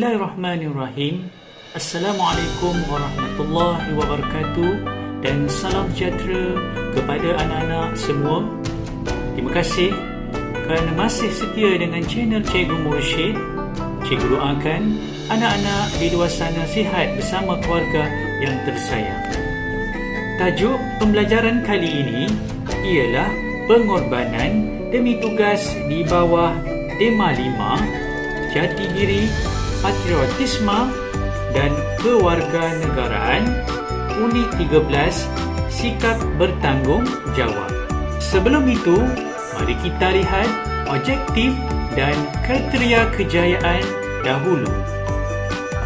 Bismillahirrahmanirrahim. Assalamualaikum warahmatullahi wabarakatuh dan salam sejahtera kepada anak-anak semua. Terima kasih kerana masih setia dengan channel Cikgu Mursyid. Cikgu doakan anak-anak di luar sana sihat bersama keluarga yang tersayang. Tajuk pembelajaran kali ini ialah pengorbanan demi tugas di bawah tema 5, jati diri, patriotisme dan kewarganegaraan, unit 13, sikap bertanggungjawab. Sebelum itu, mari kita lihat objektif dan kriteria kejayaan dahulu.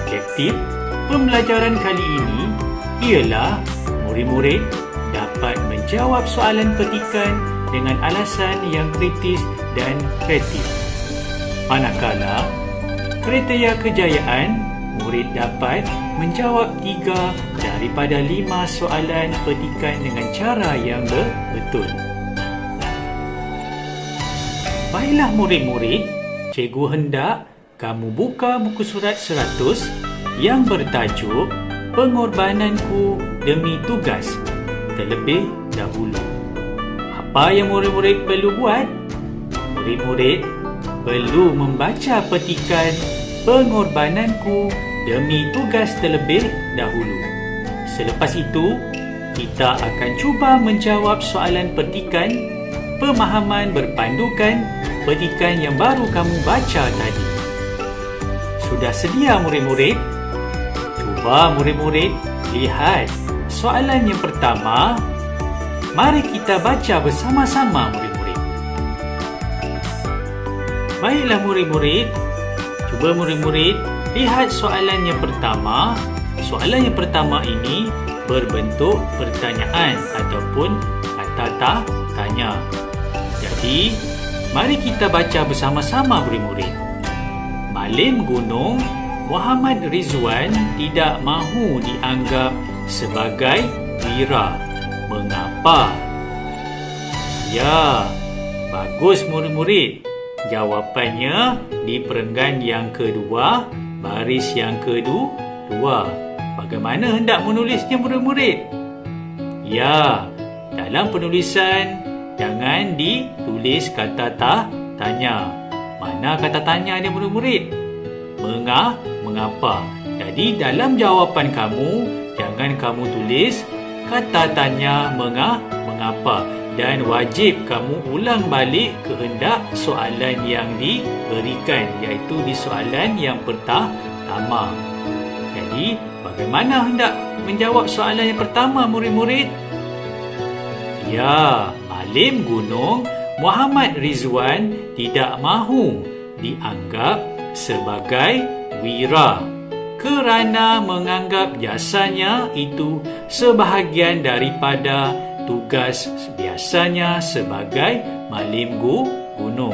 Objektif pembelajaran kali ini ialah murid-murid dapat menjawab soalan petikan dengan alasan yang kritis dan kreatif. Manakala kriteria kejayaan, murid dapat menjawab 3 daripada 5 soalan petikan dengan cara yang betul. Baiklah murid-murid, cikgu hendak kamu buka buku surat 100 yang bertajuk Pengorbananku demi tugas terlebih dahulu. Apa yang murid-murid perlu buat? Murid-murid perlu membaca petikan Pengorbananku demi tugas terlebih dahulu. Selepas itu, kita akan cuba menjawab soalan petikan pemahaman berpandukan petikan yang baru kamu baca tadi. Sudah sedia murid-murid? Cuba murid-murid lihat soalan yang pertama. Mari kita baca bersama-sama murid-murid. Baiklah murid-murid, cuba murid-murid lihat soalan yang pertama. Soalan yang pertama ini berbentuk pertanyaan ataupun kata tanya. Jadi, mari kita baca bersama-sama murid-murid. Malim Gunung Muhammad Rizwan tidak mahu dianggap sebagai wira. Mengapa? Ya, bagus murid-murid. Jawapannya di perenggan yang kedua, baris yang kedua. Bagaimana hendak menulisnya murid-murid? Ya, dalam penulisan jangan ditulis kata tanya. Mana kata tanya ni murid-murid? Mengapa? Jadi dalam jawapan kamu, jangan kamu tulis kata tanya mengapa. Dan wajib kamu ulang balik kehendak soalan yang diberikan, iaitu di soalan yang pertama. Jadi, bagaimana hendak menjawab soalan yang pertama murid-murid? Ya, Malim Gunung Muhammad Rizwan tidak mahu dianggap sebagai wira kerana menganggap jasanya itu sebahagian daripada tugas biasanya sebagai malim gunung.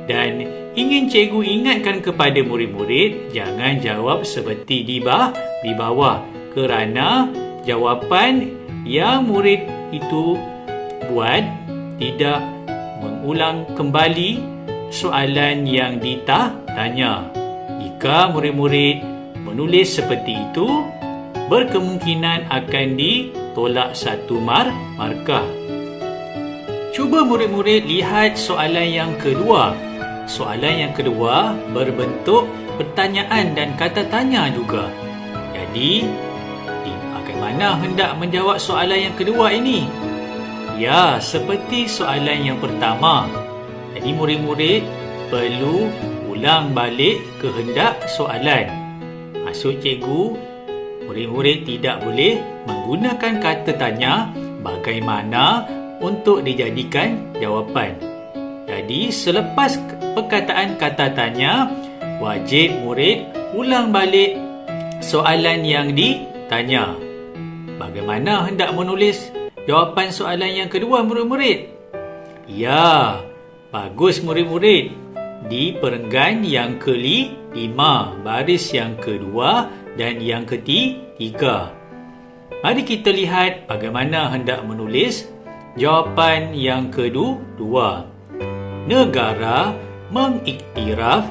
Dan ingin cikgu ingatkan kepada murid-murid, jangan jawab seperti di bawah kerana jawapan yang murid itu buat tidak mengulang kembali soalan yang ditanya. Jika murid-murid menulis seperti itu, berkemungkinan akan ditolak 1 markah. Cuba murid-murid lihat soalan yang kedua. Soalan yang kedua berbentuk pertanyaan dan kata tanya juga. Jadi, bagaimana hendak menjawab soalan yang kedua ini? Ya, seperti soalan yang pertama. Jadi, murid-murid perlu ulang balik kehendak soalan. Maksud cikgu, murid-murid tidak boleh menggunakan kata tanya bagaimana untuk dijadikan jawapan. Jadi, selepas perkataan kata tanya, wajib murid ulang balik soalan yang ditanya. Bagaimana hendak menulis jawapan soalan yang kedua murid-murid? Ya, bagus murid-murid. Di perenggan yang ke-5, baris yang kedua dan yang ketiga. Mari kita lihat bagaimana hendak menulis jawapan yang kedua. Negara mengiktiraf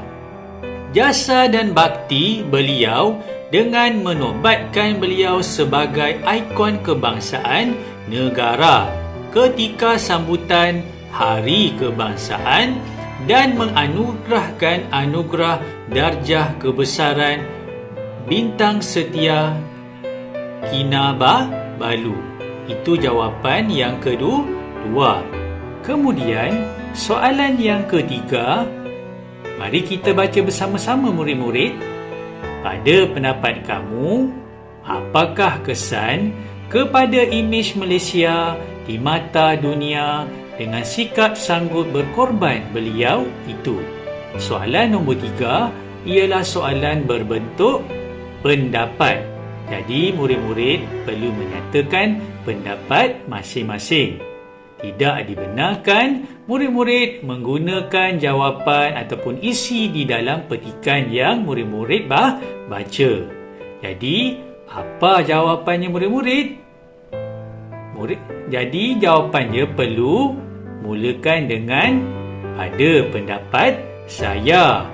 jasa dan bakti beliau dengan menobatkan beliau sebagai ikon kebangsaan negara ketika sambutan Hari Kebangsaan dan menganugerahkan anugerah darjah kebesaran Bintang Setia Kinabalu. Itu jawapan yang kedua. Kemudian, soalan yang ketiga, mari kita baca bersama-sama murid-murid. Pada pendapat kamu, apakah kesan kepada imej Malaysia di mata dunia dengan sikap sanggup berkorban beliau itu? Soalan nombor 3 ialah soalan berbentuk pendapat. Jadi, murid-murid perlu menyatakan pendapat masing-masing. Tidak dibenarkan murid-murid menggunakan jawapan ataupun isi di dalam petikan yang murid-murid baca. Jadi, apa jawapannya murid-murid? Jadi, jawapannya perlu mulakan dengan pada pendapat saya.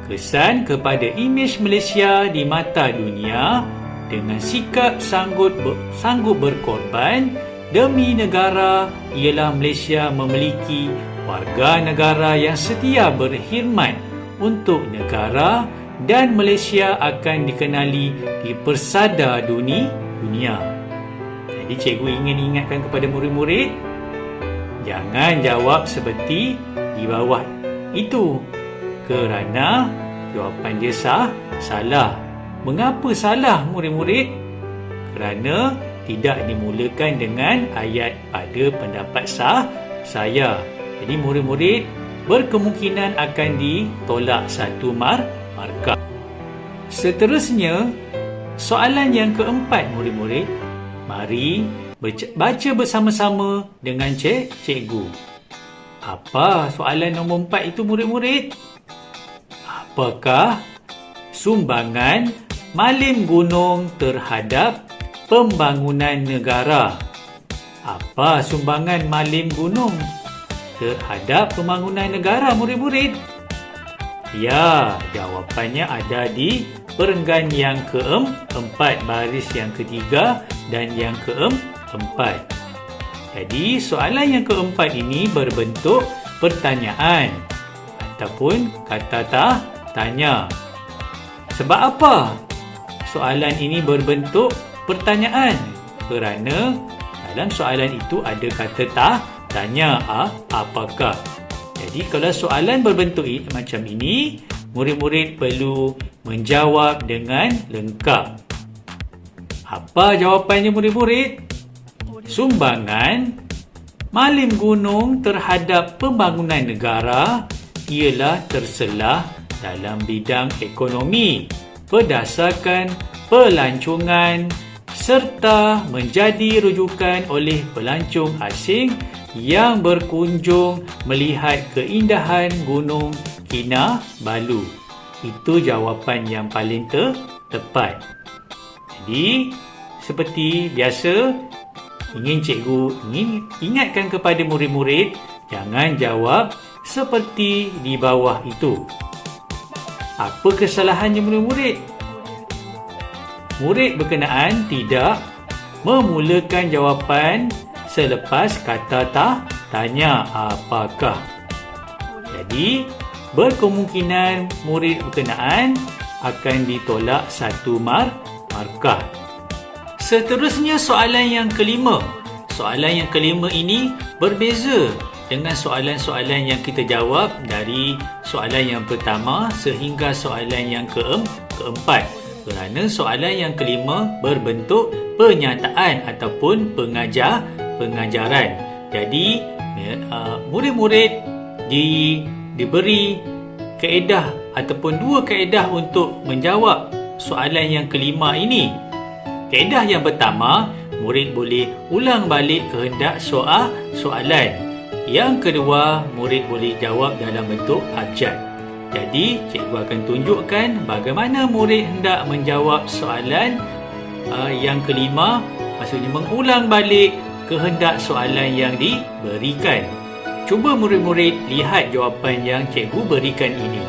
Kesan kepada imej Malaysia di mata dunia dengan sikap sanggup berkorban demi negara ialah Malaysia memiliki warga negara yang setia berkhidmat untuk negara dan Malaysia akan dikenali di persada dunia. Jadi cikgu ingin ingatkan kepada murid-murid, jangan jawab seperti di bawah itu kerana jawapan dia salah. Mengapa salah murid-murid? Kerana tidak dimulakan dengan ayat pada pendapat saya. Jadi murid-murid berkemungkinan akan ditolak 1 markah. Seterusnya, soalan yang keempat murid-murid. Mari baca bersama-sama dengan cikgu. Apa soalan nombor 4 itu murid-murid? Apakah sumbangan Malim Gunung terhadap pembangunan negara? Apa sumbangan Malim Gunung terhadap pembangunan negara murid-murid? Ya, jawapannya ada di perenggan yang keempat, baris yang ketiga dan yang keempat. Jadi, soalan yang keempat ini berbentuk pertanyaan ataupun kata tanya. Sebab apa soalan ini berbentuk pertanyaan? Kerana dalam soalan itu ada kata tanya apakah. Jadi kalau soalan berbentuk macam ini, murid-murid perlu menjawab dengan lengkap. Apa jawapannya murid-murid? Sumbangan Malim Gunung terhadap pembangunan negara ialah terselah dalam bidang ekonomi berdasarkan pelancongan serta menjadi rujukan oleh pelancong asing yang berkunjung melihat keindahan Gunung Kinabalu. Itu jawapan yang paling tepat. Jadi, seperti biasa, cikgu ingin ingatkan kepada murid-murid, jangan jawab seperti di bawah itu. Apa kesalahannya murid-murid? Murid berkenaan tidak memulakan jawapan selepas kata tanya apakah. Jadi, berkemungkinan murid berkenaan akan ditolak 1 markah. Seterusnya soalan yang kelima. Soalan yang kelima ini berbeza dengan soalan-soalan yang kita jawab dari soalan yang pertama sehingga soalan yang keempat. Kerana soalan yang kelima berbentuk penyataan ataupun pengajaran. Jadi, murid-murid diberi kaedah ataupun 2 kaedah untuk menjawab soalan yang kelima ini. Kaedah yang pertama, murid boleh ulang balik kehendak soalan. Yang kedua, murid boleh jawab dalam bentuk abjad. Jadi, cikgu akan tunjukkan bagaimana murid hendak menjawab soalan yang kelima, maksudnya mengulang balik kehendak soalan yang diberikan. Cuba murid-murid lihat jawapan yang cikgu berikan ini.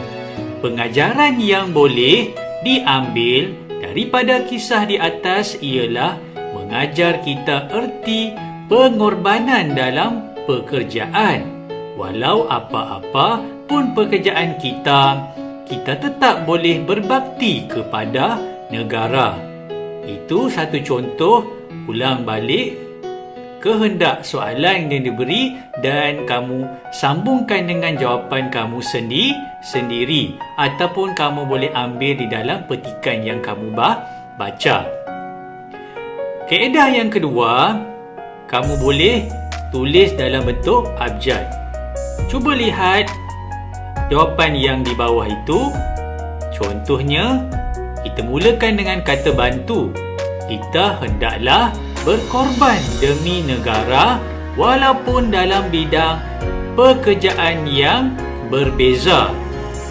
Pengajaran yang boleh diambil daripada kisah di atas ialah mengajar kita erti pengorbanan dalam pekerjaan. Walau apa-apa pun pekerjaan kita, kita tetap boleh berbakti kepada negara. Itu satu contoh ulang balik kehendak soalan yang diberi dan kamu sambungkan dengan jawapan kamu sendiri ataupun kamu boleh ambil di dalam petikan yang kamu baca. Kaedah yang kedua, kamu boleh tulis dalam bentuk abjad. Cuba lihat jawapan yang di bawah itu. Contohnya, kita mulakan dengan kata bantu. Kita hendaklah berkorban demi negara walaupun dalam bidang pekerjaan yang berbeza.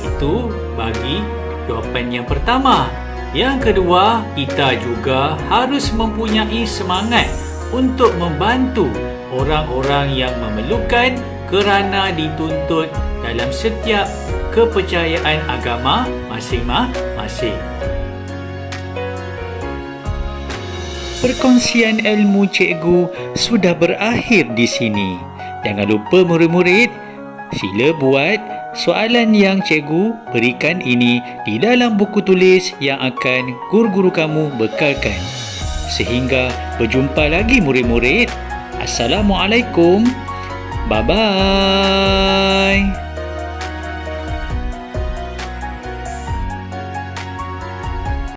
Itu bagi jawapan yang pertama. Yang kedua, kita juga harus mempunyai semangat untuk membantu orang-orang yang memerlukan kerana dituntut dalam setiap kepercayaan agama masing-masing. Perkongsian ilmu cikgu sudah berakhir di sini. Jangan lupa murid-murid, sila buat soalan yang cikgu berikan ini di dalam buku tulis yang akan guru-guru kamu bekalkan. Sehingga berjumpa lagi murid-murid. Assalamualaikum. Bye-bye.